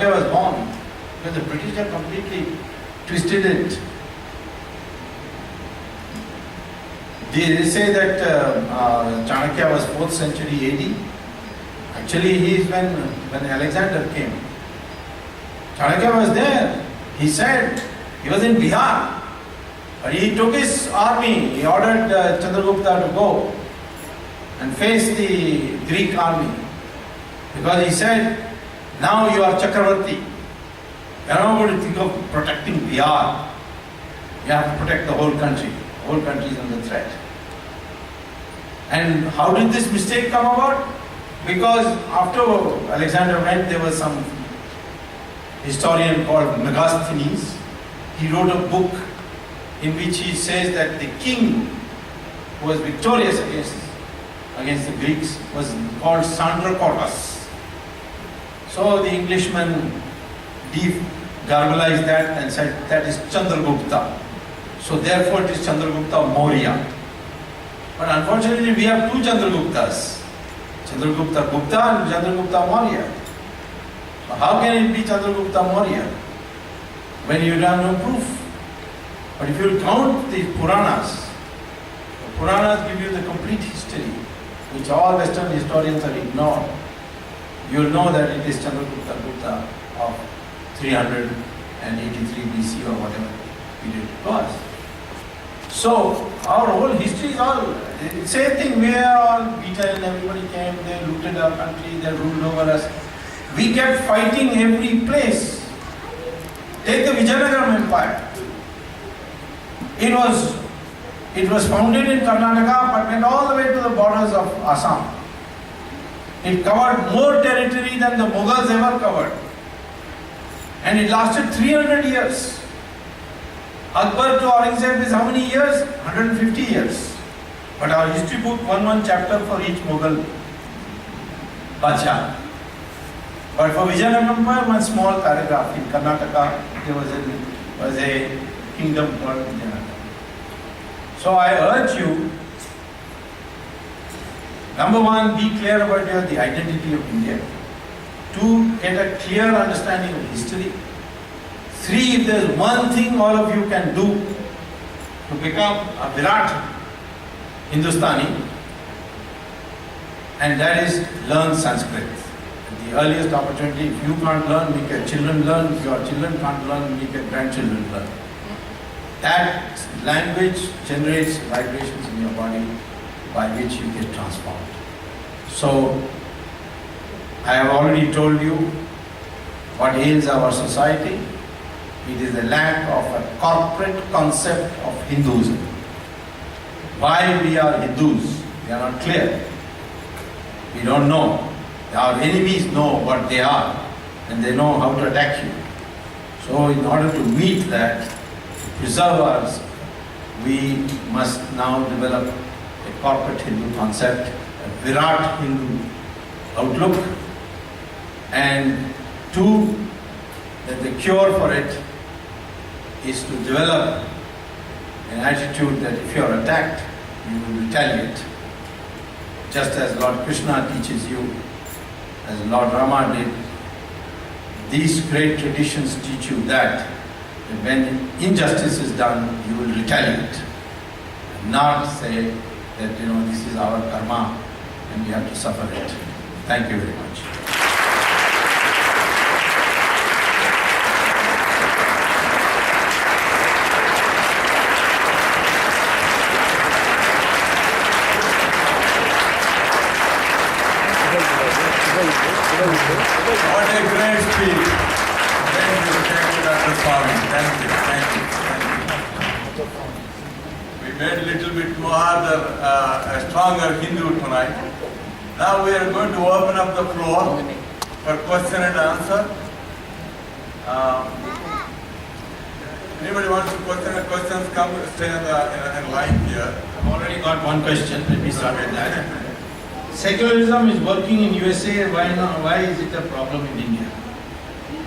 Chanakya was born, because the British have completely twisted it. They say that Chanakya was 4th century AD. Actually, he is when Alexander came. Chanakya was there. He said he was in Bihar. But he took his army. He ordered Chandragupta to go and face the Greek army. Because he said, now you are Chakravarti. You are not going to think of protecting Bihar. You have to protect the whole country. The whole country is under threat. And how did this mistake come about? Because after Alexander went, there was some historian called Megasthenes. He wrote a book in which he says that the king who was victorious against the Greeks was called Sandracotus. So the Englishman garbalized that and said that is Chandragupta. So therefore it is Chandragupta Maurya. But unfortunately we have two Chandraguptas. Chandragupta Gupta and Chandragupta Maurya. So how can it be Chandragupta Maurya when you have no proof? But if you count the Puranas give you the complete history, which all Western historians have ignored. You will know that it is Chandragupta Gupta of 383 BC or whatever period it was. So our whole history is all the same thing. We are all beaten, everybody came, they looted our country, they ruled over us. We kept fighting every place. Take the Vijayanagaram Empire. It was founded in Karnataka but went all the way to the borders of Assam. It covered more territory than the Mughals ever covered. And it lasted 300 years. Akbar to Aurangzeb is how many years? 150 years. But our history book, one chapter for each Mughal Bacha. But for Vijayanagaram Empire, one small paragraph. In Karnataka, there was a kingdom called Vijayanagaram. So I urge you, number one, be clear about the identity of India. 2, get a clear understanding of history. 3, if there is one thing all of you can do to become a Virat Hindustani, and that is learn Sanskrit. At the earliest opportunity, if you can't learn, make your children learn. If your children can't learn, make your grandchildren learn. That language generates vibrations in your body by which you get transformed. So, I have already told you what ails our society. It is the lack of a corporate concept of Hinduism. Why we are Hindus? We are not clear. We don't know. Our enemies know what they are and they know how to attack you. So in order to meet that, to preserve us, we must now develop a corporate Hindu concept, a Virat Hindu outlook, and 2, that the cure for it is to develop an attitude that if you are attacked, you will retaliate. Just as Lord Krishna teaches you, as Lord Rama did, these great traditions teach you that when injustice is done, you will retaliate. And not say that, this is our karma and we have to suffer it. Thank you very much. What a great speech. Thank you, Dr. Swami. Thank you. We made a little bit more a stronger Hindu tonight. Now we are going to open up the floor for question and answer. Anybody wants to questions, come stay in line here. I've already got one question. Let me start with that. Secularism is working in USA, why not? Why is it a problem in India?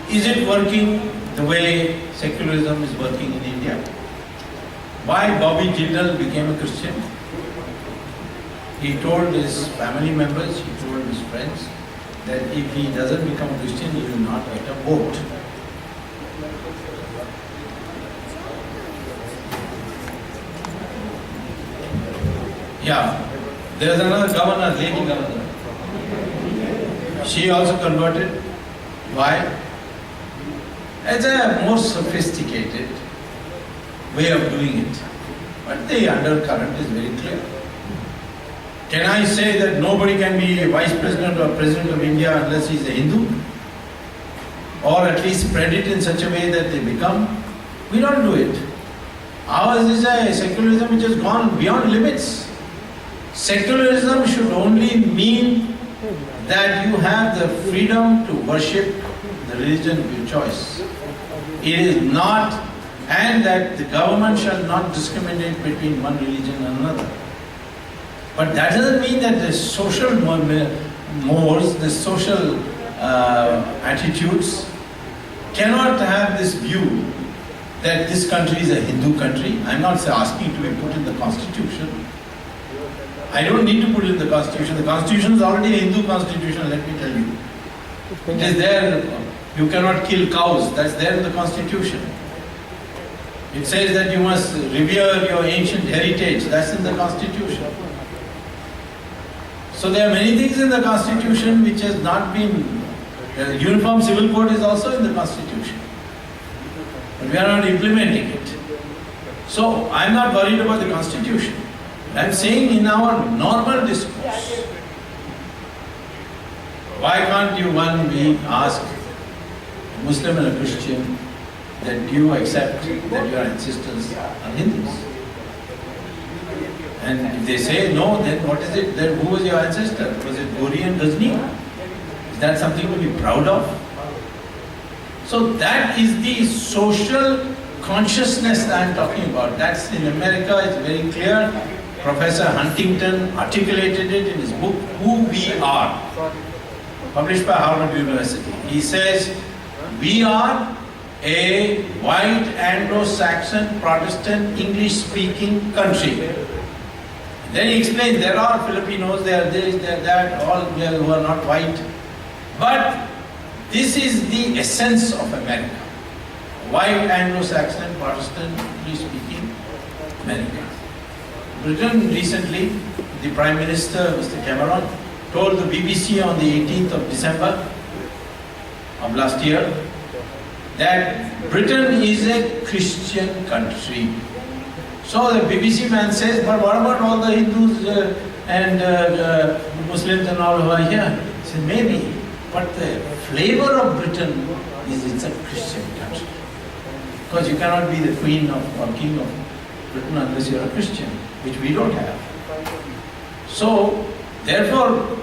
Is it working the way secularism is working in India? Why Bobby Jindal became a Christian? He told his family members, he told his friends, that if he doesn't become a Christian, he will not get a vote. Yeah, there's another governor, lady governor. She also converted. Why? It's a more sophisticated way of doing it. But the undercurrent is very clear. Can I say that nobody can be a vice president or president of India unless he's a Hindu? Or at least spread it in such a way that they become? We don't do it. Ours is a secularism which has gone beyond limits. Secularism should only mean that you have the freedom to worship the religion of your choice. It is not, and that the government shall not discriminate between one religion and another. But that doesn't mean that the social mores, the social attitudes cannot have this view that this country is a Hindu country. I'm not asking to be put in the constitution. I don't need to put it in the constitution. The constitution is already a Hindu constitution, let me tell you. It is there. You cannot kill cows. That's there in the constitution. It says that you must revere your ancient heritage. That's in the constitution. So there are many things in the constitution which has not been. The Uniform Civil Code is also in the constitution. But we are not implementing it. So I'm not worried about the constitution. I'm saying in our normal discourse, why can't you one be asked, a Muslim and a Christian, that do you accept that your ancestors are Hindus? And if they say no, then what is it? Then who was your ancestor? Was it Ghori and Ghazni? Is that something to be proud of? So that is the social consciousness that I'm talking about. That's in America, it's very clear. Professor Huntington articulated it in his book, Who We Are, published by Harvard University. He says, we are a white Anglo-Saxon Protestant English-speaking country. Then he explains there are Filipinos, there are this, there are that, all who are not white. But this is the essence of America. White Anglo-Saxon Protestant English-speaking America. Britain recently, the Prime Minister, Mr. Cameron, told the BBC on the 18th of December of last year that Britain is a Christian country. So the BBC man says, but what about all the Hindus and Muslims and all who are here? He said, maybe, but the flavor of Britain is it's a Christian country. Because you cannot be the queen of or king of Britain unless you are a Christian, which we don't have. So, therefore,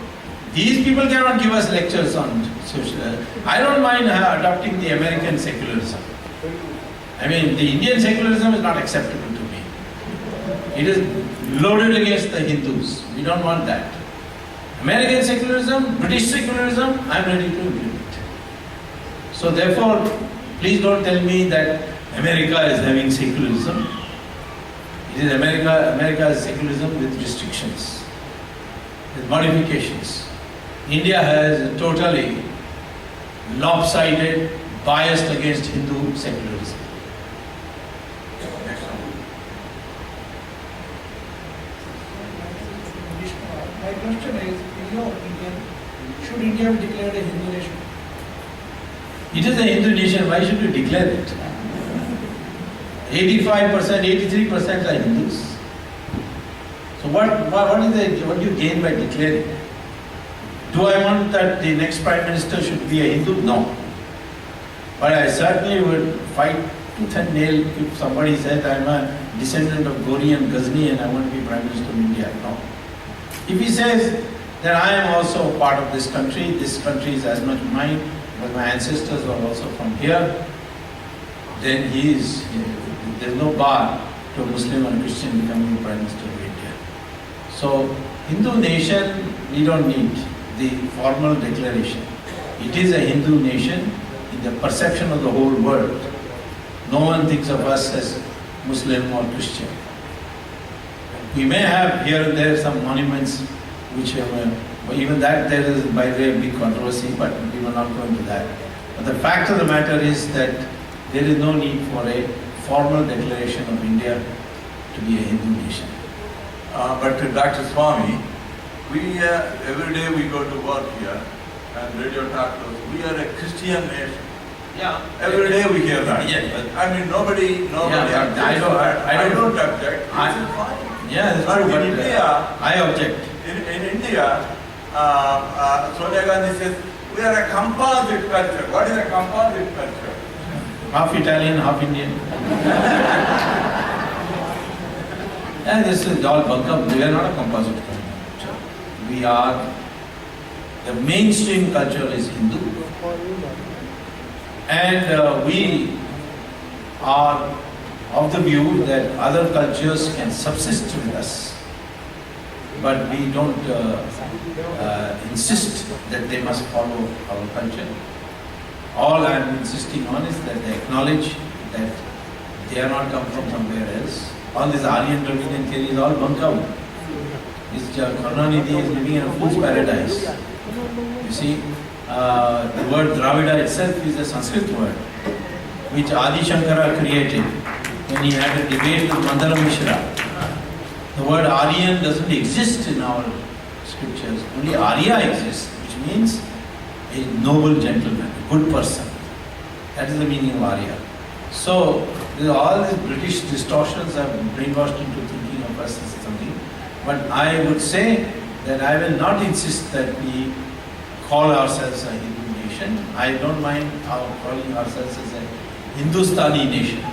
these people cannot give us lectures on social. I don't mind adopting the American secularism. I mean, the Indian secularism is not acceptable to me. It is loaded against the Hindus. We don't want that. American secularism, British secularism, I'm ready to implement. So therefore, please don't tell me that America is having secularism. It is America's secularism with restrictions, with modifications. India has a totally lopsided, biased against Hindu secularism. My question is, in your opinion, should India be declared a Hindu nation? It is a Hindu nation, why should you declare it? 85%, 83% are Hindus. So what do you gain by declaring? Do I want that the next Prime Minister should be a Hindu? No. But I certainly would fight tooth and nail if somebody said I'm a descendant of Ghori and Ghazni and I want to be Prime Minister of India. No. If he says that I am also part of this country is as much mine, but my ancestors are also from here, then there's no bar to a Muslim or a Christian becoming Prime Minister of India. So, Hindu nation, we don't need the formal declaration. It is a Hindu nation in the perception of the whole world. No one thinks of us as Muslim or Christian. We may have here and there some monuments which But even that there is, by the way, a big controversy, but we will not go into that. But the fact of the matter is that there is no need for a formal declaration of India to be a Hindu nation. But Dr. Swami, we every day we go to work here and radio talk to us. We are a Christian nation. Yeah. Every day we hear that. Yeah, but I mean, nobody Yeah, but objects. I don't object. I- It's fine. yeah, that's But true, in but India, I object. in India, Sonia Gandhi says, we are a composite culture. What is a composite culture? Half Italian, half Indian. And this is all buncombe. We are not a composite culture. We are, the mainstream culture is Hindu. And we are of the view that other cultures can subsist with us. But we don't insist that they must follow our culture. All I am insisting on is that they acknowledge that they are not come from somewhere else. All this Aryan Dravidian theory is all bunk out. This Karunanidhi is living in a fool's paradise. You see, the word Dravida itself is a Sanskrit word, which Adi Shankara created when he had a debate with Mandara Mishra. The word Aryan doesn't exist in our scriptures. Only Arya exists, which means a noble gentleman, a good person. That is the meaning of Arya. So, all these British distortions have brainwashed into thinking of us as something. But I would say that I will not insist that we call ourselves a Hindu nation. I don't mind calling ourselves as a Hindustani nation.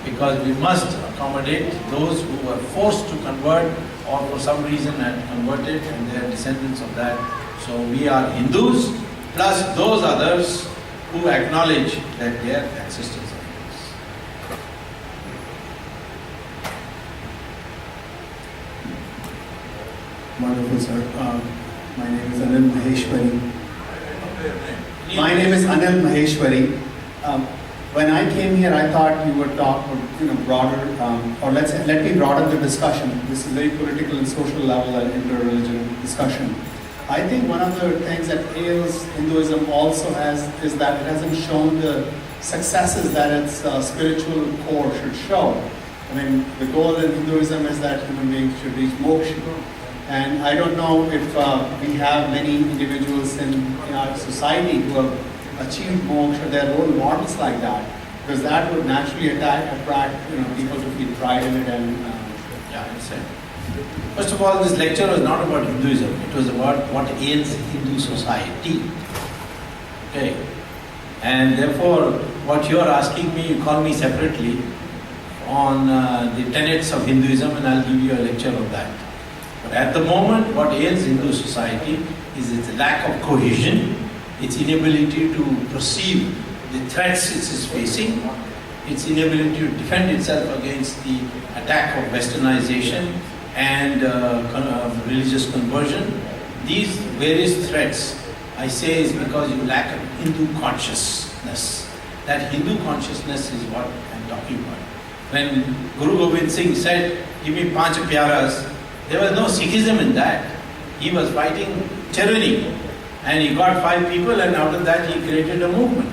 Because we must accommodate those who were forced to convert or for some reason had converted and they are descendants of that. So we are Hindus plus those others who acknowledge that they are ancestors of Hindus. Wonderful, sir. My name is Anil Maheshwari. My name is Anil Maheshwari. When I came here, I thought you would talk, broader, or let me broaden the discussion. This is very political and social level and inter-religion discussion. I think one of the things that ails Hinduism also has is that it hasn't shown the successes that its spiritual core should show. I mean, the goal in Hinduism is that human beings should reach moksha. And I don't know if we have many individuals in our society who have achieved moksha, their role models like that, because that would naturally attract people to feel pride in it and. Yeah, I understand. First of all, this lecture was not about Hinduism. It was about what ails Hindu society. Okay, and therefore, what you are asking me, you call me separately on the tenets of Hinduism, and I'll give you a lecture of that. But at the moment, what ails Hindu society is its lack of cohesion, its inability to perceive the threats it is facing, its inability to defend itself against the attack of westernization and religious conversion. These various threats, I say, is because you lack a Hindu consciousness. That Hindu consciousness is what I'm talking about. When Guru Gobind Singh said, "Give me 5 pyaras," there was no Sikhism in that. He was fighting tyranny. And he got 5 people, and out of that he created a movement.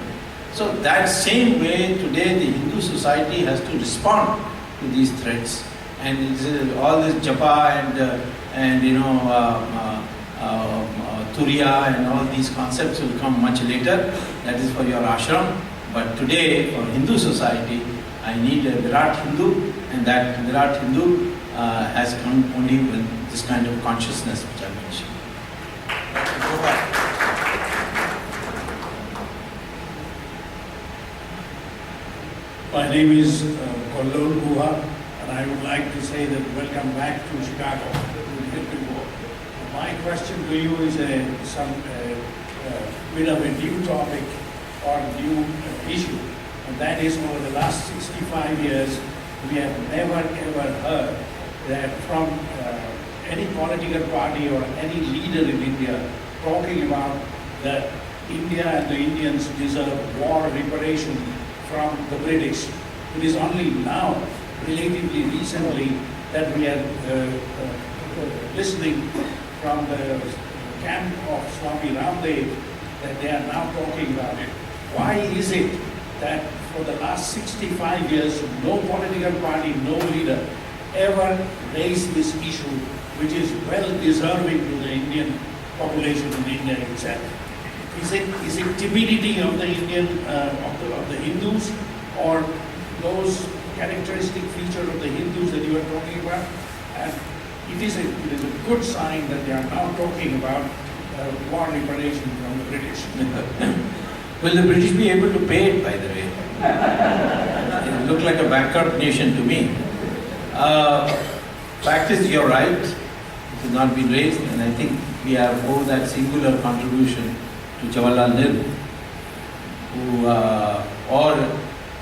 So that same way today the Hindu society has to respond to these threats. And all this japa and turiya and all these concepts will come much later. That is for your ashram. But today for Hindu society, I need a Virat Hindu, and that Virat Hindu has come only with this kind of consciousness which I mentioned. My name is Kollur Guha, and I would like to say that welcome back to Chicago. My question to you is some bit of a new topic or new issue, and that is over the last 65 years, we have never ever heard that from any political party or any leader in India talking about that India and the Indians deserve war reparation from the British. It is only now, relatively recently, that we are listening from the camp of Swami Ramdev that they are now talking about it. Why is it that for the last 65 years, no political party, no leader ever raised this issue, which is well deserving to the Indian population in India itself? Is it timidity of the Indian of the Hindus, or those characteristic features of the Hindus that you are talking about? And it is a good sign that they are now talking about war reparation from the British. Will the British be able to pay it, by the way? It looked like a bankrupt nation to me. Fact is, you're right. It has not been raised, and I think we owe that singular contribution to Jawaharlal Nehru, who, or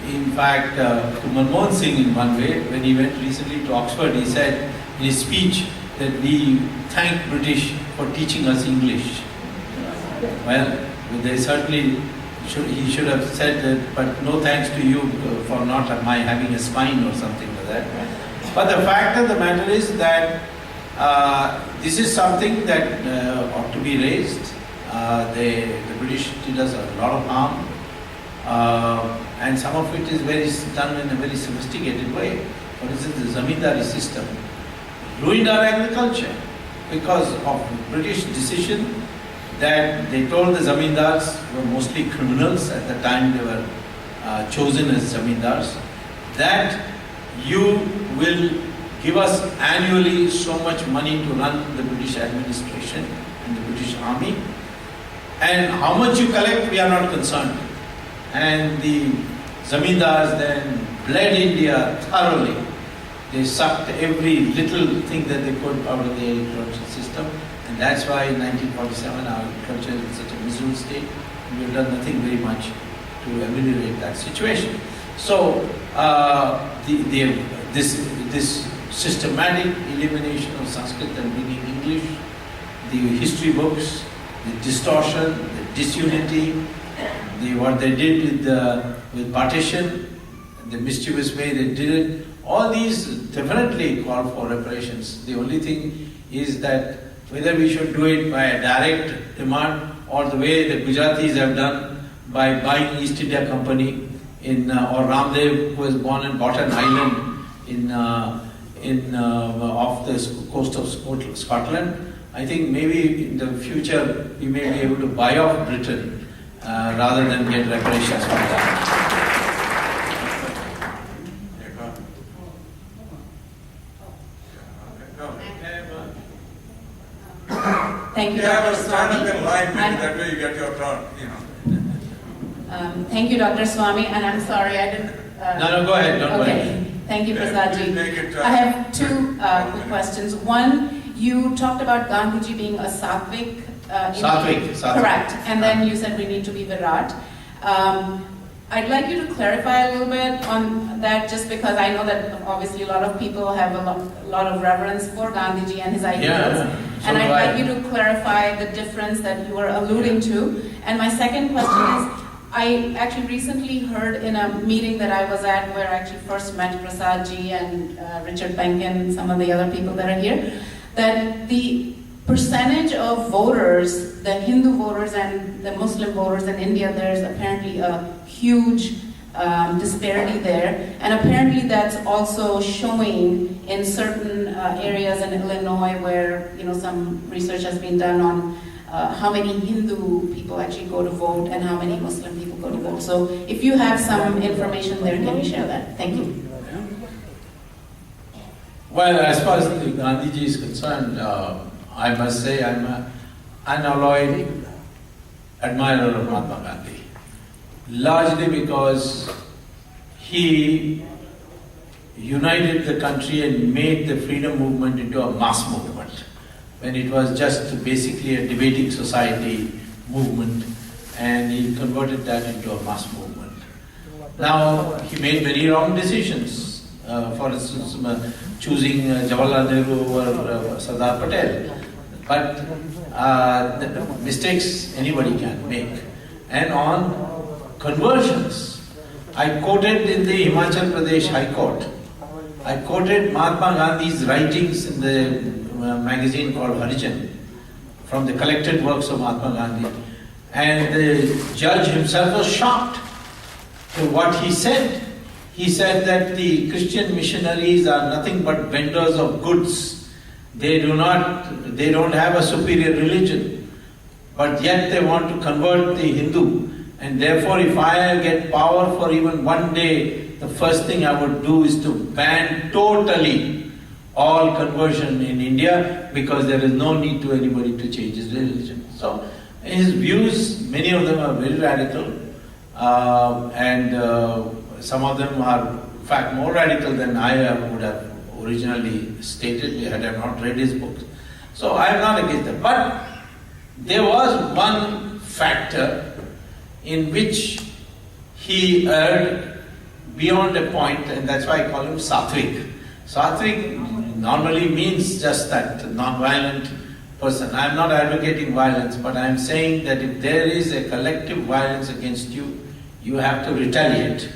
in fact, to Manmohan Singh in one way. When he went recently to Oxford, he said in his speech that we thank British for teaching us English. Well, they certainly he should have said that, but no thanks to you for not my having a spine or something like that. But the fact of the matter is that this is something that ought to be raised. The British did us a lot of harm, and some of it is done in a very sophisticated way. For instance, the zamindari system ruined our agriculture because of the British decision that they told the zamindars, were mostly criminals at the time they were chosen as zamindars, that you will give us annually so much money to run the British administration and the British army, and how much you collect, we are not concerned. And the zamindars then bled India thoroughly. They sucked every little thing that they could out of the agricultural system, and that's why in 1947 our agriculture is in such a miserable state. We have done nothing very much to ameliorate that situation. So this systematic elimination of Sanskrit and bringing English, the history books, the distortion, the disunity, what they did with partition, the mischievous way they did it, all these definitely call for reparations. The only thing is that whether we should do it by a direct demand or the way the Gujaratis have done by buying East India Company or Ramdev, who was born and bought an island off the coast of Scotland. I think maybe in the future we may be able to buy off Britain rather than get reparations from that. Thank you, Yeah, Dr. but stand Swami. up in line, maybe that way you get your turn, you know. Thank you, Dr. Swami, and I'm sorry I didn't... No, go ahead, don't worry. Okay, thank you, Prasadji. Take it, I have two quick questions. One, you talked about Gandhiji being a Sattvic. Sattvic. Correct, and then you said we need to be Virat. I'd like you to clarify a little bit on that, just because I know that obviously a lot of people have a lot of reverence for Gandhiji and his ideals. So And I'd do I. like you to clarify the difference that you were alluding to. And my second question is, I actually recently heard in a meeting that I was at, where I actually first met Prasadji and Richard Benkin, some of the other people that are here, that the percentage of voters, the Hindu voters and the Muslim voters in India, there's apparently a huge disparity there, and apparently that's also showing in certain areas in Illinois where some research has been done on how many Hindu people actually go to vote and how many Muslim people go to vote. So if you have some information there, can you share that? Thank you. Well, as far as the Gandhiji is concerned, I must say I'm an unalloyed admirer of Mahatma Gandhi. Largely because he united the country and made the freedom movement into a mass movement, when it was just basically a debating society movement, and he converted that into a mass movement. Now, he made many wrong decisions. For instance, choosing Jawaharlal Nehru over Sardar Patel. But the mistakes anybody can make. And on conversions, I quoted in the Himachal Pradesh High Court, I quoted Mahatma Gandhi's writings in the magazine called Harijan from the collected works of Mahatma Gandhi. And the judge himself was shocked to what he said. He said that the Christian missionaries are nothing but vendors of goods. They don't have a superior religion, but yet they want to convert the Hindu. And therefore, if I get power for even one day, the first thing I would do is to ban totally all conversion in India, because there is no need to anybody to change his religion. So his views, many of them are very radical, and some of them are in fact more radical than I would have originally stated had I not read his books. So I am not against them. But there was one factor in which he erred beyond a point, and that's why I call him Sattvic. Sattvic normally means just that, non-violent person. I am not advocating violence, but I am saying that if there is a collective violence against you, you have to retaliate.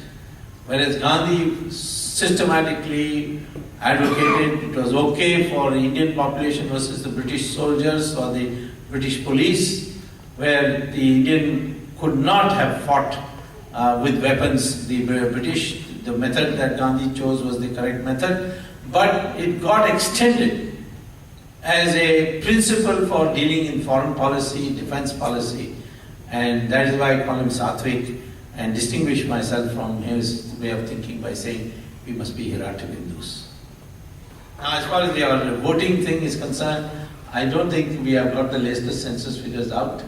Whereas Gandhi systematically advocated it was okay for the Indian population versus the British soldiers or the British police, where the Indian could not have fought with weapons. The British, the method that Gandhi chose was the correct method, but it got extended as a principle for dealing in foreign policy, defense policy, and that is why I call him Sattvic and distinguish myself from his way of thinking by saying we must be hierarchical Hindus. Now, as far as the voting thing is concerned, I don't think we have got the latest census figures out,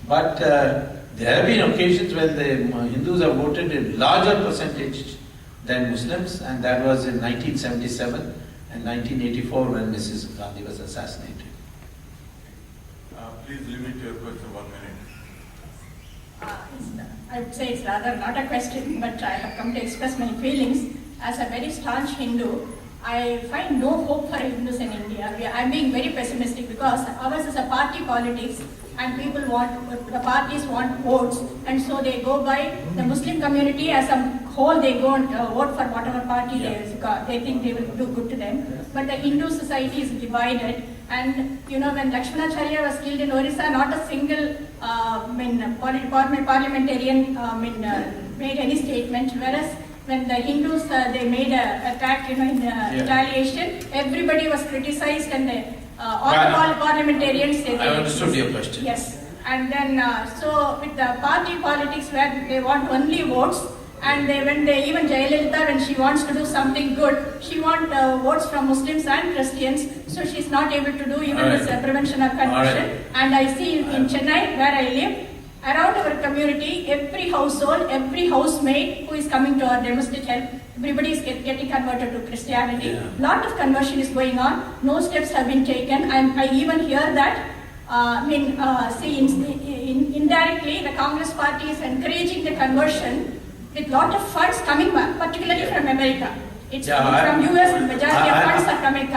but there have been occasions when the Hindus have voted a larger percentage than Muslims, and that was in 1977 and 1984 when Mrs. Gandhi was assassinated. Please limit your question 1 minute. I would say it's rather not a question, but I have come to express my feelings. As a very staunch Hindu, I find no hope for Hindus in India. I'm being very pessimistic because ours is a party politics, and the parties want votes, and so they go by the Muslim community as a whole. They go and vote for whatever party they think they will do good to them. But the Hindu society is divided, and when Lakshmanacharya was killed in Orissa, not a single parliamentarian made any statement, whereas when the Hindus they made an attack in retaliation, everybody was criticized, and all the parliamentarians they I understood your question. Yes, and then so with the party politics where they want only votes, and even Jayalalitha, when she wants to do something good, she wants votes from Muslims and Christians, so she's not able to do even this prevention of conversion. And I see in Chennai, where I live, around our community, every household, every housemaid who is coming to our domestic help, everybody is getting converted to Christianity. Lot of conversion is going on. No steps have been taken. I even hear that. Indirectly, the Congress party is encouraging the conversion with lot of funds coming back, particularly from America. It's from US. Majority of funds are coming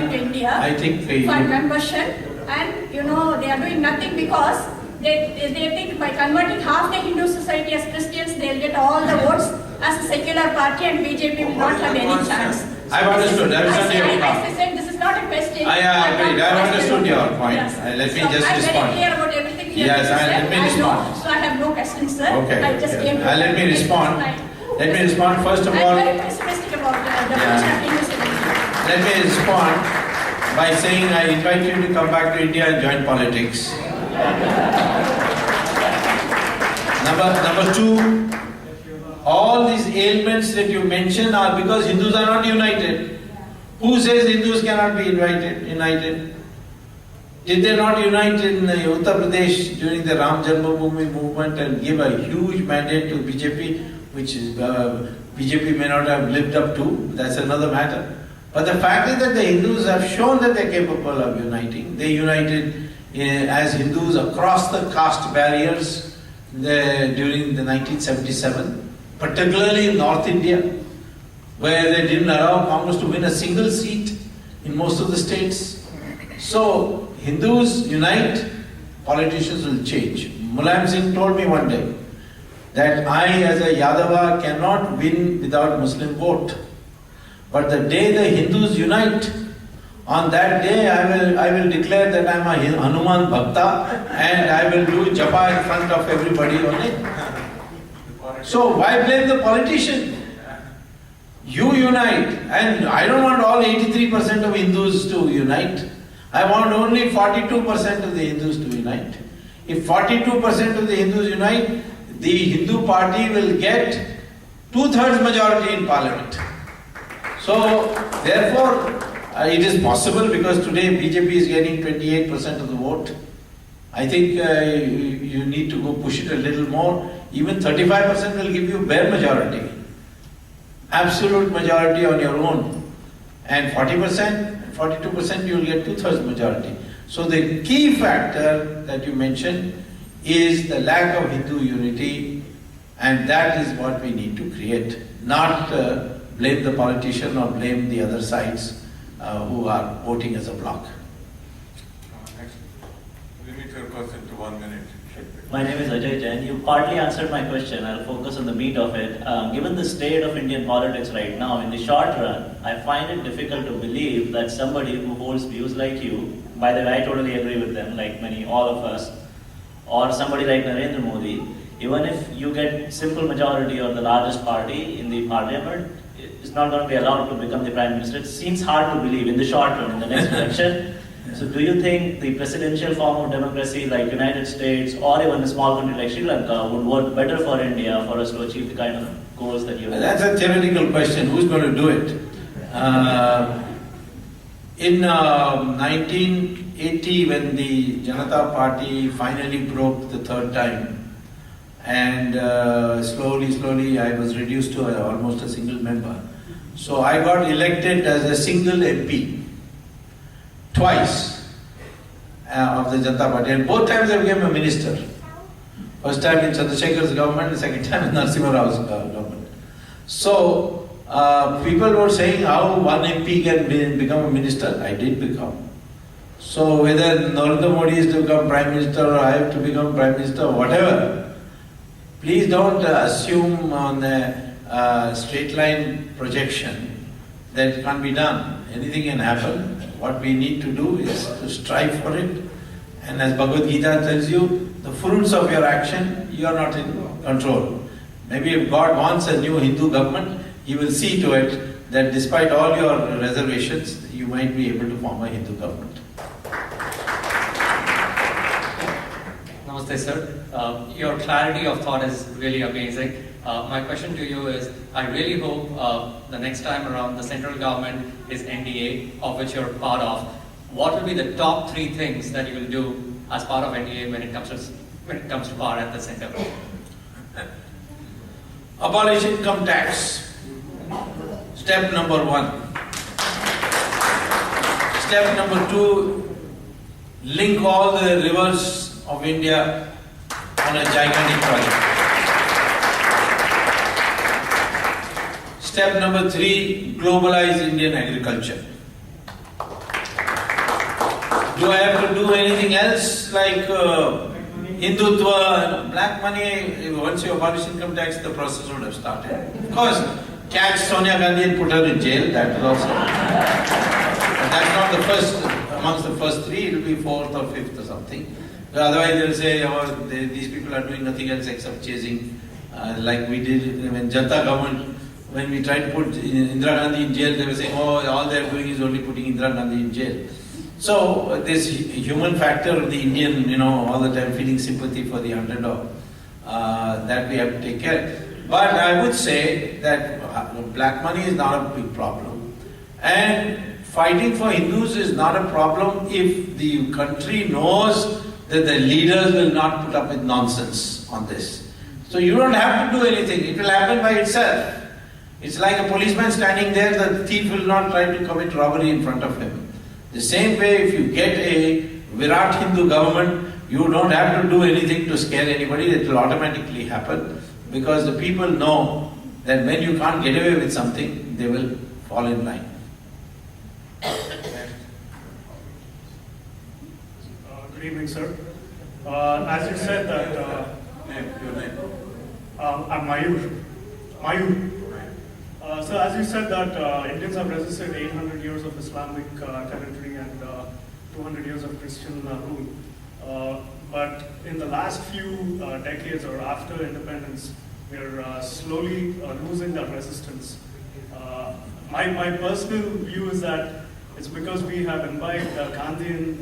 to India. I think for membership, and they are doing nothing because they think by converting half the Hindu society as Christians, they'll get all the votes as a secular party, and BJP will not have any chance. I've understood. I've understood your point. I said this is not a question. I agreed. I've understood your point. Yes. Let me just respond. I'm very clear about everything here. Yes, let me respond. So I have no questions, sir. Okay. I just came to let me respond. Let me respond. First of all, I'm very pessimistic about the future of Hindus in India. let me respond by saying I invite you to come back to India and join politics. Number two, all these ailments that you mention are because Hindus are not united. Who says Hindus cannot be united? Did they not unite in Uttar Pradesh during the Ram Janmabhoomi movement and give a huge mandate to BJP, which BJP may not have lived up to? That's another matter. But the fact is that the Hindus have shown that they're capable of uniting. They united as Hindus across the caste barriers during the 1977, particularly in North India, where they didn't allow Congress to win a single seat in most of the states. So Hindus unite, politicians will change. Mulayam Singh told me one day that I as a Yadava cannot win without Muslim vote. But the day the Hindus unite, On that day, I will declare that I am a Hanuman Bhakta and I will do japa in front of everybody on it. So why blame the politician? You unite, and I don't want all 83% of Hindus to unite. I want only 42% of the Hindus to unite. If 42% of the Hindus unite, the Hindu party will get 2/3 majority in parliament. So, therefore, it is possible because today BJP is getting 28% of the vote. I think you need to go push it a little more. Even 35% will give you bare majority. Absolute majority on your own. And 40%, 42% you will get 2/3 majority. So the key factor that you mentioned is the lack of Hindu unity, and that is what we need to create. Not blame the politician or blame the other sides who are voting as a bloc. Limit your question to 1 minute. My name is Ajay Jain. You partly answered my question. I'll focus on the meat of it. Given the state of Indian politics right now, in the short run, I find it difficult to believe that somebody who holds views like you, by the way, I totally agree with them, like all of us, or somebody like Narendra Modi, even if you get simple majority or the largest party in the parliament, it's not going to be allowed to become the prime minister. It seems hard to believe in the short run, in the next election. So do you think the presidential form of democracy like United States or even a small country like Sri Lanka would work better for India for us to achieve the kind of goals that you have? That's a theoretical question. Who's going to do it? In 1980, when the Janata Party finally broke the third time, and slowly I was reduced to almost a single member. So I got elected as a single MP. Twice of the Janata Party, and both times I became a minister. First time in Chandrasekhar's government, second time in Narasimha Rao's government. So people were saying how one MP can become a minister. I did become. So whether Narendra Modi is to become prime minister or I have to become prime minister or whatever, please don't assume on a straight line projection that it can't be done. Anything can happen. What we need to do is to strive for it. And as Bhagavad Gita tells you, the fruits of your action, you are not in control. Maybe if God wants a new Hindu government, He will see to it that despite all your reservations, you might be able to form a Hindu government. Namaste, sir. Your clarity of thought is really amazing. My question to you is, I really hope the next time around the central government is NDA, of which you're part of. What will be the top 3 things that you will do as part of NDA when it comes to power at the center? Abolish income tax. Step number 1. Step number 2, link all the rivers of India on a gigantic project. Step number 3, globalize Indian agriculture. Do I have to do anything else like Hindutva, black money? Once you abolish income tax, the process would have started. Of course, catch Sonia Gandhi and put her in jail, that will also. But that's not the first, amongst the first 3, it will be 4th or 5th or something. But otherwise they will say, these people are doing nothing else except chasing, like we did when Janata government. When we tried to put Indira Gandhi in jail, they were saying, all they are doing is only putting Indira Gandhi in jail. So this human factor of the Indian, all the time feeling sympathy for the underdog, that we have to take care. But I would say that black money is not a big problem. And fighting for Hindus is not a problem if the country knows that the leaders will not put up with nonsense on this. So you don't have to do anything. It will happen by itself. It's like a policeman standing there, the thief will not try to commit robbery in front of him. The same way, if you get a Virat Hindu government, you don't have to do anything to scare anybody, it will automatically happen, because the people know that when you can't get away with something, they will fall in line. Good evening, sir. As you said that... Your name? I'm Mayur. So as you said that Indians have resisted 800 years of Islamic territory and 200 years of Christian rule. But in the last few decades or after independence, we are slowly losing that resistance. My personal view is that it's because we have imbibed Gandhian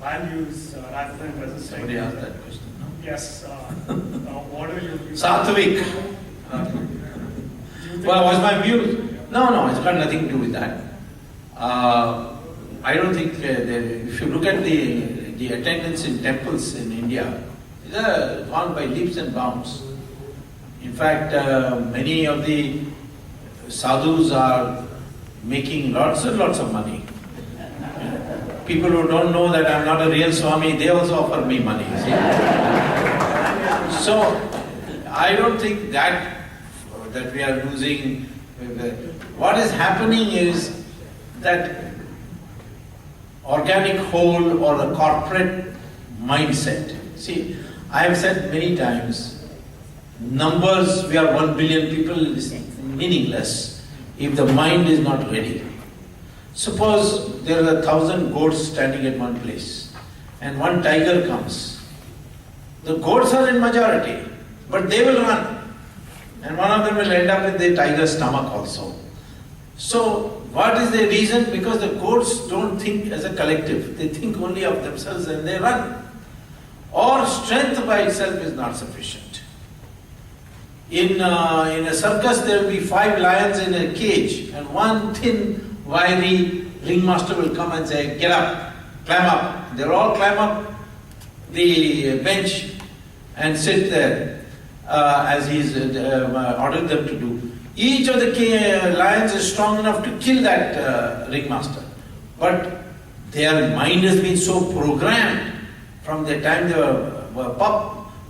values rather than resisting. Somebody asked that question, no? Yes. What are your views? Satvik. Well, what's my view? No, it's got nothing to do with that. I don't think, if you look at the attendance in temples in India, it's gone by leaps and bounds. In fact, many of the sadhus are making lots and lots of money. People who don't know that I'm not a real Swami, they also offer me money. See? So, I don't think that we are losing. What is happening is that organic whole or the corporate mindset. See, I have said many times, numbers, we are 1 billion people, is meaningless if the mind is not ready. Suppose there are 1,000 goats standing at one place and one tiger comes. The goats are in majority, but they will run. And one of them will end up in the tiger's stomach also. So, what is the reason? Because the goats don't think as a collective. They think only of themselves and they run. Or strength by itself is not sufficient. In a circus, there will be 5 lions in a cage, and one thin, wiry ringmaster will come and say, "Get up, climb up." They'll all climb up the bench and sit there as he's ordered them to do. Each of the lions is strong enough to kill that ringmaster, but their mind has been so programmed from the time they were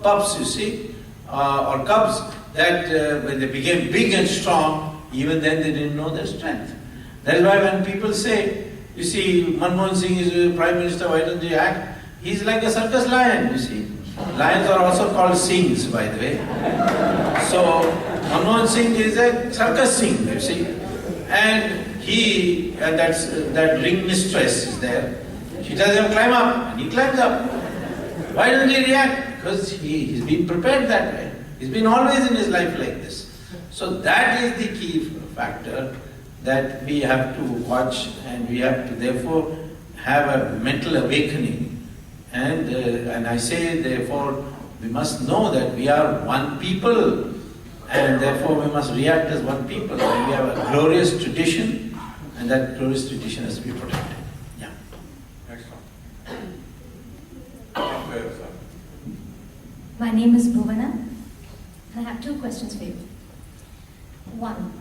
pups, you see, or cubs, that when they became big and strong, even then they didn't know their strength. That is why when people say, you see, Manmohan Singh is Prime Minister, why don't you act? He's like a circus lion, you see. Lions are also called Singhs, by the way. So, Manmohan Singh is a circus Singh, you see. And that ring mistress is there. She tells him, climb up, and he climbs up. Why doesn't he react? Because he's been prepared that way. He's been always in his life like this. So that is the key factor that we have to watch, and we have to therefore have a mental awakening. And I say therefore we must know that we are one people, and therefore we must react as one people. And we have a glorious tradition, and that glorious tradition has to be protected. Yeah. Next one. My name is Bhuvana. I have 2 questions for you. 1,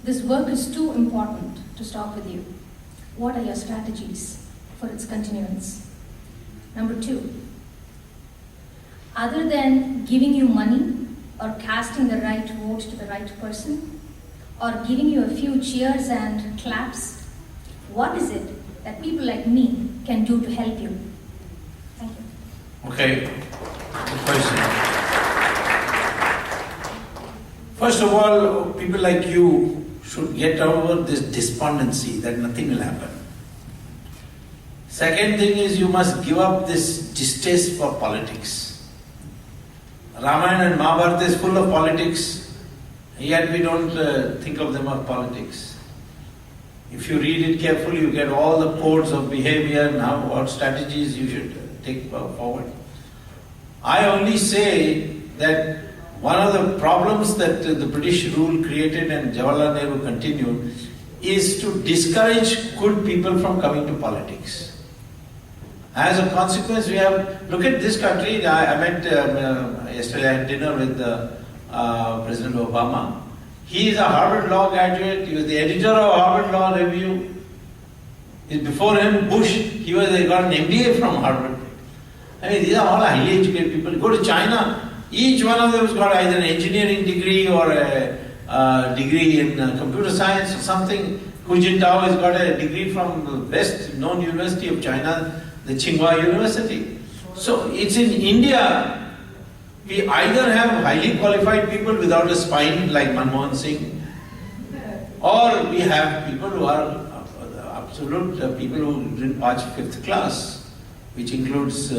this work is too important to stop with you. What are your strategies for its continuance? Number 2, other than giving you money or casting the right vote to the right person or giving you a few cheers and claps, what is it that people like me can do to help you? Thank you. Okay, good question. First of all, people like you should get over this despondency that nothing will happen. Second thing is you must give up this distaste for politics. Ramayana and Mahabharata is full of politics, yet we don't think of them as politics. If you read it carefully, you get all the codes of behavior and what strategies you should take forward. I only say that one of the problems that the British rule created and Jawaharlal Nehru continued is to discourage good people from coming to politics. As a consequence, we have, look at this country. I met yesterday, I had dinner with President Obama. He is a Harvard Law graduate. He was the editor of Harvard Law Review. Before him, Bush, he got an MBA from Harvard. I mean, these are all highly educated people. Go to China, each one of them has got either an engineering degree or a degree in computer science or something. Hu Jintao has got a degree from the best known university of China, the Tsinghua University. So it's in India We either have highly qualified people without a spine like Manmohan Singh, or we have people who are absolute people who didn't watch 5th class, which includes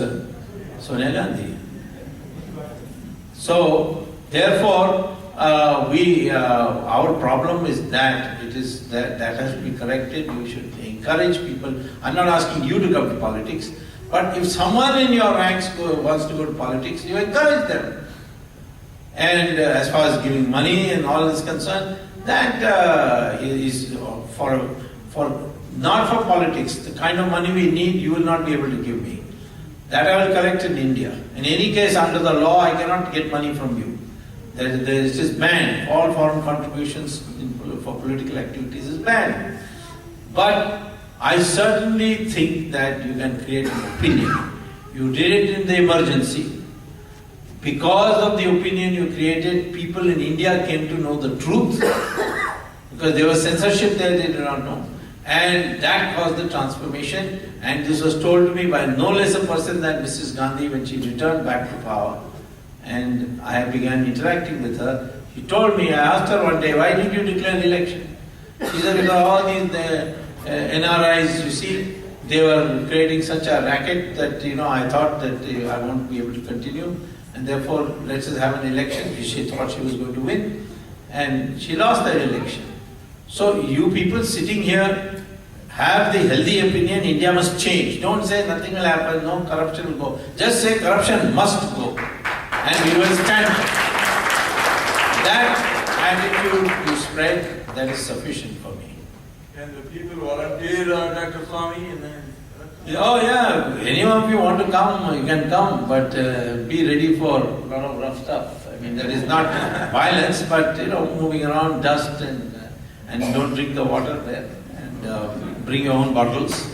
Sonia Gandhi. So, therefore, our problem is that that has to be corrected. We should encourage people. I'm not asking you to come to politics, but if someone in your ranks wants to go to politics, you encourage them. And as far as giving money and all is concerned, that is not for politics. The kind of money we need, you will not be able to give me. That I will collect in India. In any case, under the law, I cannot get money from you. There is just banned. All foreign contributions for political activities is banned. But I certainly think that you can create an opinion. You did it in the emergency. Because of the opinion you created, people in India came to know the truth. Because there was censorship there, they did not know. And that caused the transformation. And this was told to me by no less a person than Mrs. Gandhi when she returned back to power. And I began interacting with her. She told me, I asked her one day, why did you declare election? She said, because all these NRIs, you see, they were creating such a racket that, I thought that I won't be able to continue. And therefore, let's just have an election. She thought she was going to win. And she lost that election. So you people sitting here have the healthy opinion, India must change. Don't say nothing will happen, no corruption will go. Just say corruption must go. And we will stand. That attitude you spread, that is sufficient for me. Can the people volunteer, Dr. Swami? Oh yeah, any of you want to come, you can come, but be ready for a lot of rough stuff. I mean, that is not violence, but moving around, dust, and don't drink the water there, and bring your own bottles.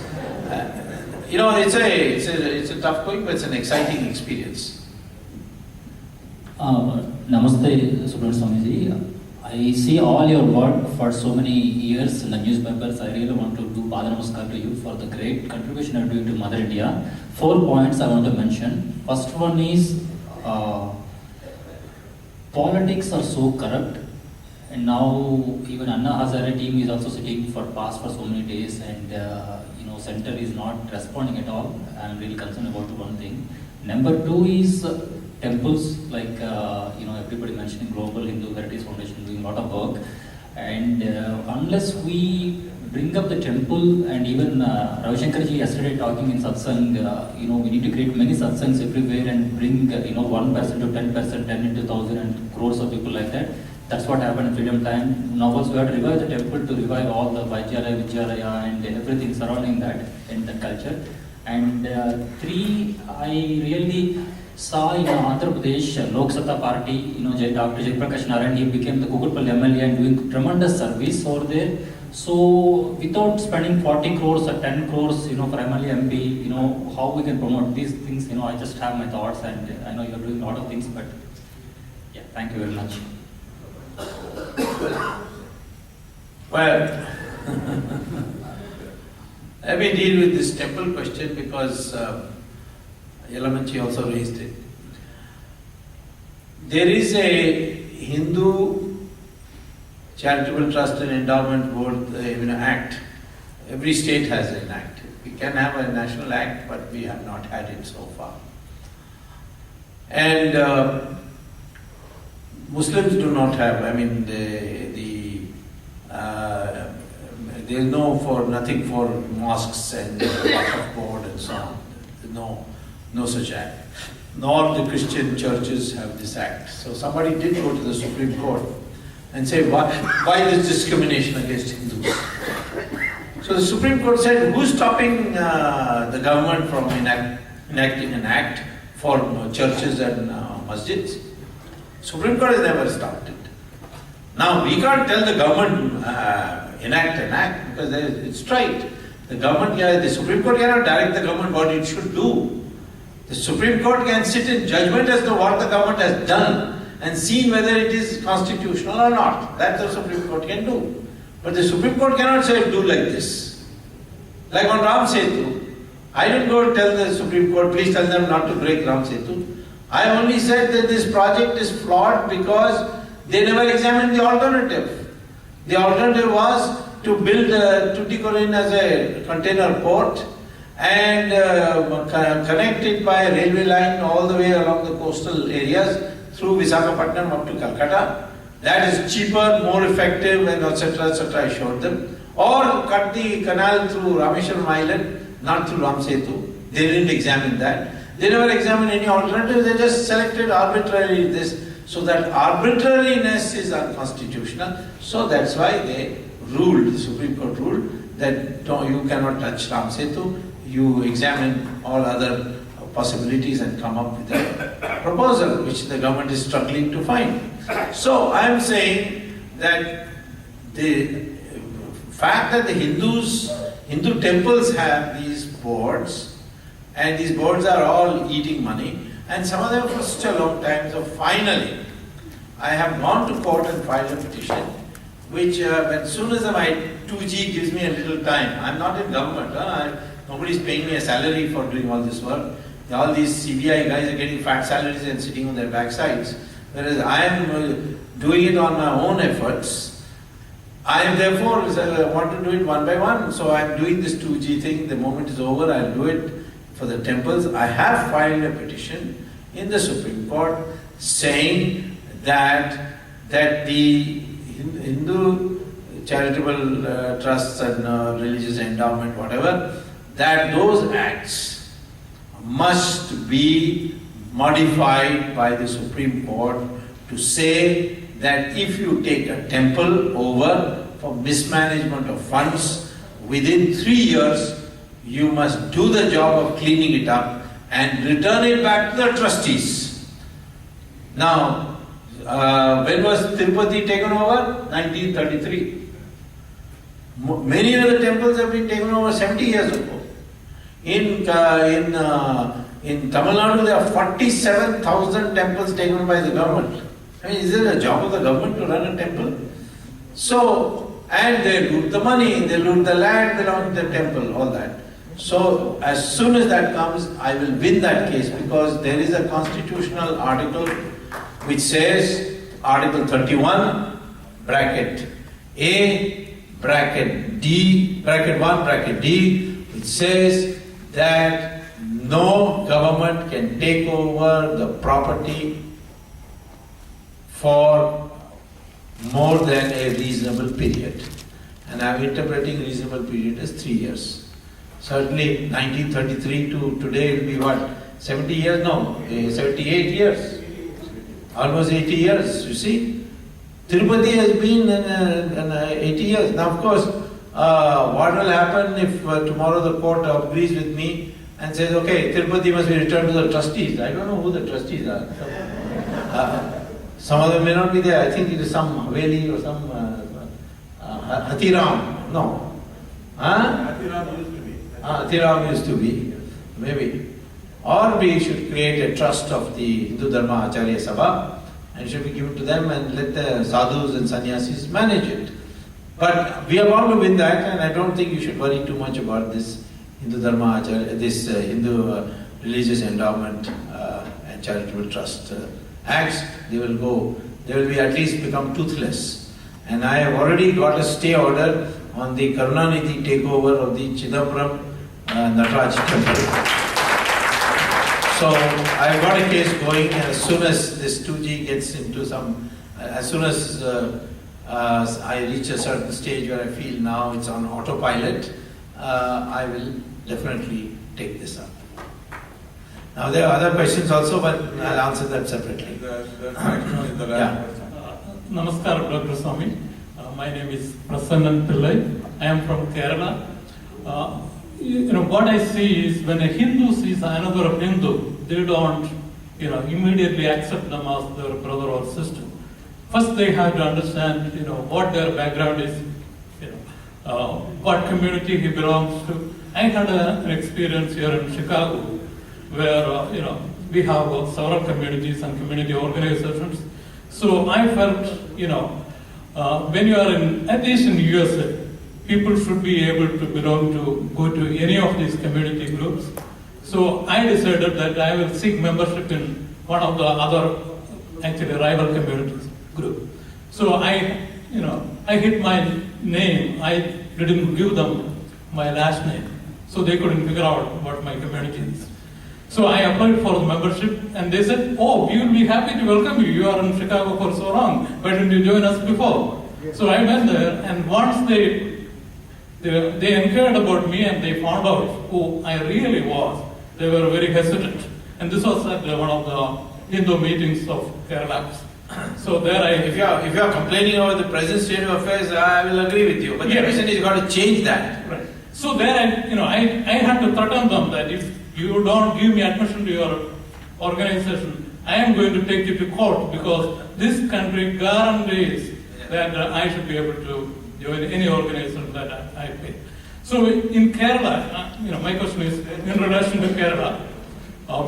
It's a tough going, but it's an exciting experience. Namaste, Subramanian Swamiji. I see all your work for so many years in the newspapers. I really want to do Pada Namaskar to you for the great contribution you are doing to Mother India. 4 points I want to mention. First one is politics are so corrupt, and now even Anna Hazare team is also sitting for past for so many days, and center is not responding at all. I am really concerned about one thing. Number 2 is temples, like everybody mentioning Global Hindu Heritage Foundation doing a lot of work, and unless we bring up the temple, and even Ravi Shankar ji yesterday talking in satsang, we need to create many satsangs everywhere and bring 1% to 10%, 10 into 1,000 and crores of people like that. That's what happened in freedom time. Now also we have to revive the temple, to revive all the Vaidhyalaya, Vidyalaya and everything surrounding that in that culture. And 3, I really saw in Andhra Pradesh Lok Sabha party, Dr. Jayaprakash Narayan, he became the Kukatpalli MLA and doing tremendous service over there. So without spending 40 crores or 10 crores, for MLA MP, how we can promote these things, I just have my thoughts, and I know you are doing a lot of things, but yeah, thank you very much. Well, let me deal with this temple question because Yalamanchi also raised it. There is a Hindu Charitable Trust and Endowment Board Act. Every state has an act. We can have a national act, but we have not had it so far. And Muslims do not have. I mean, there is nothing for mosques and Waqf board and so on. No such act. Nor the Christian churches have this act. So somebody did go to the Supreme Court and say, why this discrimination against Hindus? So the Supreme Court said, who's stopping the government from enacting an act for churches and masjids? Supreme Court has never stopped it. Now we can't tell the government enact an act because it's right. The Supreme Court cannot direct the government what it should do. The Supreme Court can sit in judgment as to what the government has done and see whether it is constitutional or not. That the Supreme Court can do. But the Supreme Court cannot say do like this. Like on Ram Setu, I didn't go tell the Supreme Court, please tell them not to break Ram Setu. I only said that this project is flawed because they never examined the alternative. The alternative was to build Tuticorin as a container port and connect it by a railway line all the way along the coastal areas through Visakhapatnam up to Calcutta. That is cheaper, more effective, and etc. I showed them. Or cut the canal through Rameshwaram Island, not through Ramsetu. They didn't examine that. They never examined any alternatives, they just selected arbitrarily this. So that arbitrariness is unconstitutional. So that's why they ruled, the Supreme Court ruled, that no, you cannot touch Ramsetu. You examine all other possibilities and come up with a proposal which the government is struggling to find. So I am saying that the fact that the Hindu temples have these boards, and these boards are all eating money, and some of them for such a long time. So finally, I have gone to court and filed a petition, which as soon as my 2G gives me a little time, I'm not in government, nobody's paying me a salary for doing all this work. All these CBI guys are getting fat salaries and sitting on their backsides, whereas I am doing it on my own efforts. I am therefore want to do it one by one, so I am doing this 2G thing. The moment is over, I'll do it for the temples. I have filed a petition in the Supreme Court saying that the Hindu charitable trusts and religious endowment, whatever, that those acts must be modified by the Supreme Court to say that if you take a temple over for mismanagement of funds, within 3 years you must do the job of cleaning it up and return it back to the trustees. Now, when was Tirupati taken over? 1933. Many of the temples have been taken over 70 years ago. In Tamil Nadu, there are 47,000 temples taken by the government. I mean, is it a job of the government to run a temple? So, and they loot the money, they loot the land belonging to the temple, all that. So, as soon as that comes, I will win that case because there is a constitutional article which says, Article 31, bracket A, bracket D, bracket 1, bracket D, which says that no government can take over the property for more than a reasonable period. And I am interpreting reasonable period as 3 years. Certainly 1933 to today will be what? 70 years? No, 78 years. Almost 80 years, you see. Tirupati has been in 80 years. Now of course, what will happen if tomorrow the court agrees with me and says, okay, Tirupati must be returned to the trustees. I don't know who the trustees are. Some of them may not be there. I think it is some Haveli or some Hathiram. No. Hathiram used to be. Hathiram used to be. Maybe. Or we should create a trust of the Hindu Dharma Acharya Sabha and should be given to them and let the sadhus and sannyasis manage it. But we are bound to win that, and I don't think you should worry too much about this Hindu Dharma Acharya, this Hindu religious endowment and charitable trust acts. They will be at least become toothless. And I have already got a stay order on the Karunanidhi takeover of the Chidambaram Nataraj temple. So I've got a case going. As soon as this 2G gets into some, as soon as I reach a certain stage where I feel now it's on autopilot, I will definitely take this up. Now there are other questions also, but I'll answer them separately. Namaskar, Dr. Swami. My name is Prasannan Pillai. I am from Kerala. What I see is when a Hindu sees another Hindu, they don't, immediately accept them as their brother or sister. First, they have to understand, what their background is, what community he belongs to. I had an experience here in Chicago, where we have several communities and community organizations. So I felt, when you are at least in USA, people should be able to go to any of these community groups. So I decided that I will seek membership in one of the other actually rival communities group. So I hid my name. I didn't give them my last name, so they couldn't figure out what my community is. So I applied for the membership, and they said, "Oh, we will be happy to welcome you. You are in Chicago for so long. Why didn't you join us before?" So I went there, and once they inquired about me and they found out who I really was, they were very hesitant. And this was at one of the Hindu meetings of Kerala. So there If you are complaining about the present state of affairs, I will agree with you. But the reason is you got to change that. Right. So there I had to threaten them that if you don't give me admission to your organization, I am going to take you to court, because this country guarantees that I should be able to join any organization that I pay. So in Kerala, my question is in relation to Kerala.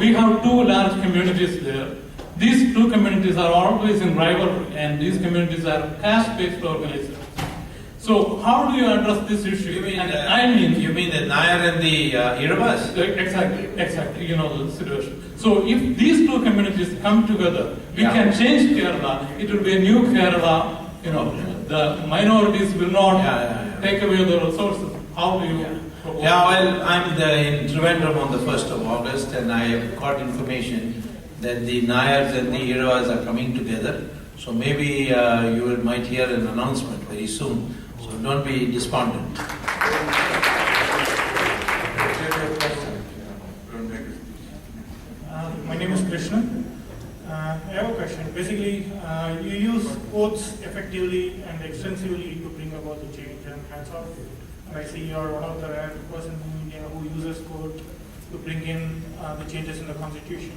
We have two large communities there. These two communities are always in rivalry, and these communities are caste-based organizations. So how do you address this issue? You mean the Nair and the Irvas? Exactly. You know the situation. So if these two communities come together, we can change Kerala. It will be a new Kerala. The minorities will not take away the resources. How do you? Well, I'm in Trivandrum on the 1st of August, and I have got information that the Nayars and the Irvas are coming together. So maybe you might hear an announcement very soon. So don't be despondent. My name is Krishna. I have a question. Basically, you use quotes effectively and extensively to bring about the change, and hands off. And I see you are one of the rare persons in India who uses quote to bring in the changes in the constitution.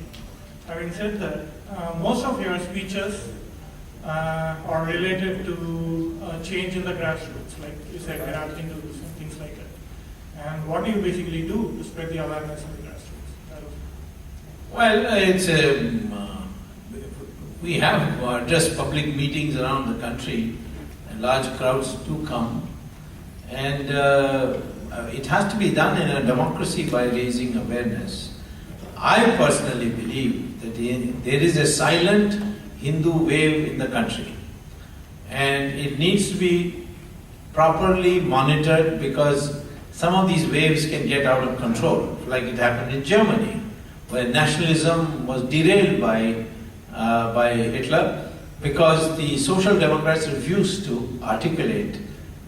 Having said that, most of your speeches are related to change in the grassroots, like you said, adapting to this and things like that. And what do you basically do to spread the awareness in the grassroots? Well, we have just public meetings around the country, and large crowds do come, and it has to be done in a democracy by raising awareness. I personally believe that there is a silent Hindu wave in the country, and it needs to be properly monitored, because some of these waves can get out of control, like it happened in Germany, where nationalism was derailed by Hitler, because the Social Democrats refused to articulate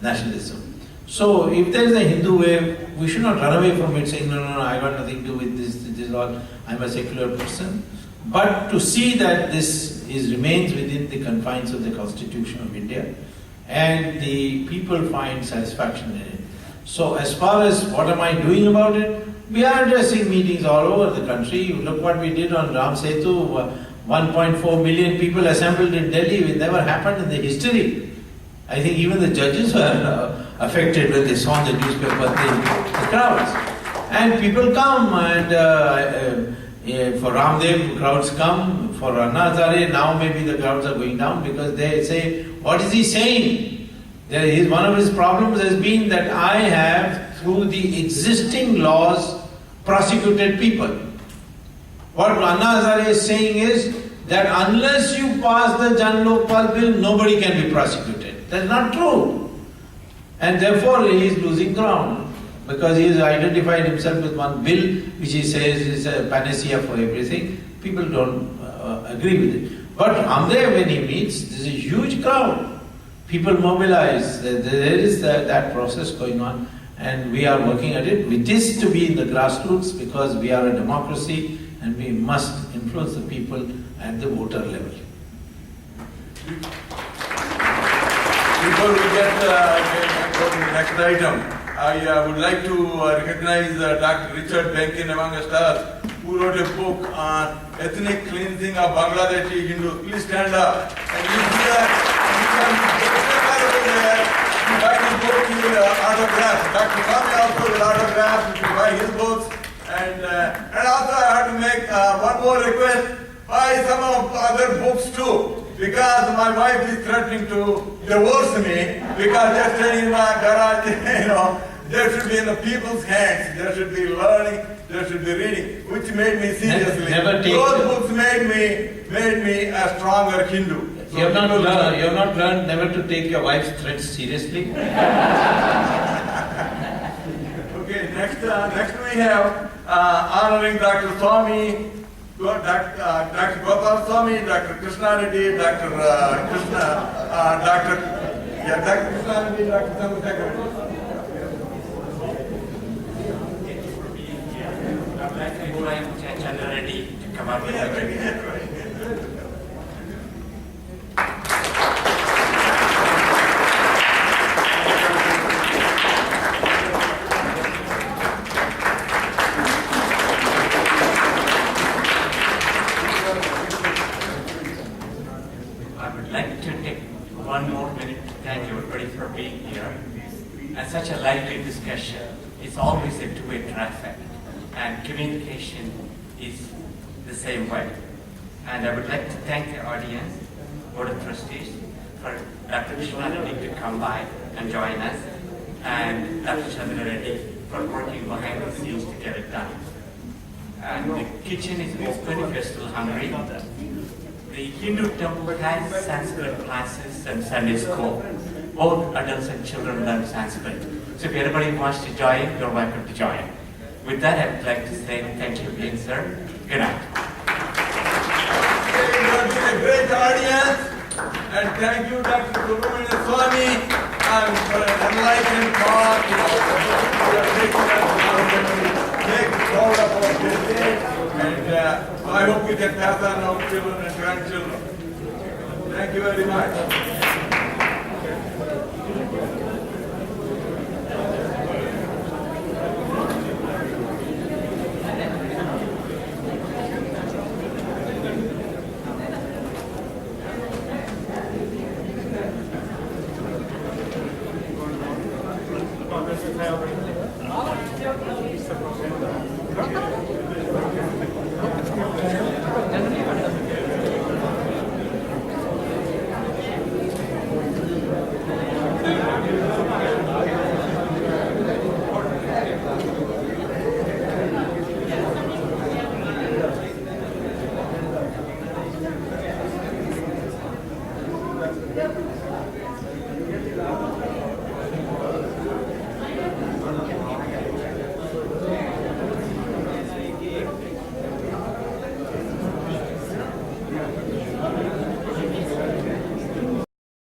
nationalism. So if there is a Hindu wave, we should not run away from it saying, no, I got nothing to do with this is all, I'm a secular person. But to see that this remains within the confines of the Constitution of India, and the people find satisfaction in it. So as far as what am I doing about it, we are addressing meetings all over the country. Look what we did on Ram Setu, 1.4 million people assembled in Delhi. It never happened in the history. I think even the judges were affected when they saw the newspaper, the crowds. And people come, and for Ramdev, crowds come. For Anna Hazare, now maybe the crowds are going down, because they say, what is he saying? One of his problems has been that I have, through the existing laws, prosecuted people. What Anna Hazare is saying is that unless you pass the Jan Lokpal bill, nobody can be prosecuted. That's not true. And therefore he is losing ground, because he has identified himself with one bill which he says is a panacea for everything. People don't agree with it. But Ramdev, when he meets, there's a huge crowd. People mobilize. There is that process going on, and we are working at it. It is to be in the grassroots, because we are a democracy and we must influence the people at the voter level. Before we get go to the next item, I would like to recognize Dr. Richard Benkin among us, who wrote a book on ethnic cleansing of Bangladeshi Hindus. Please stand up. And you see that, you buy his book, he will autograph. Dr. Swami also will autograph if you buy his books. And also I have to make one more request, buy some of other books too. Because my wife is threatening to divorce me, because they're staying in my garage, there should be in the people's hands. There should be learning, there should be reading, which made me seriously. Never take Those the- books made me a stronger Hindu. You have not learned never to take your wife's threats seriously. Okay, next we have honoring Dr. Swami, Dr. Gopal Swami, Dr. Krishna Reddy, Dr. Krishna Reddy, Dr. Chandrasekhar. I'd like to invite Chandra Reddy to come up with a I would like to take 1 more minute to thank everybody for being here. And such a lively discussion. It's always a two-way traffic, and communication is the same way. And I would like to thank the audience, Board of Trustees, for Dr. Krishna Reddy to come by and join us, and Dr. Chandra Reddy for working behind the scenes to get it done. And the kitchen is open if you're still hungry. The Hindu temple has Sanskrit classes and Sunday school. Both adults and children learn Sanskrit. So if anybody wants to join, you're welcome to join. With that, I would like to say thank you again, sir. Good night. Okay, you have been a great audience, and thank you, Dr. Subramanian Swami, and for an enlightened talk. You are taking us to take hold of our business, and I hope we can pass on our children and grandchildren. Thank you very much.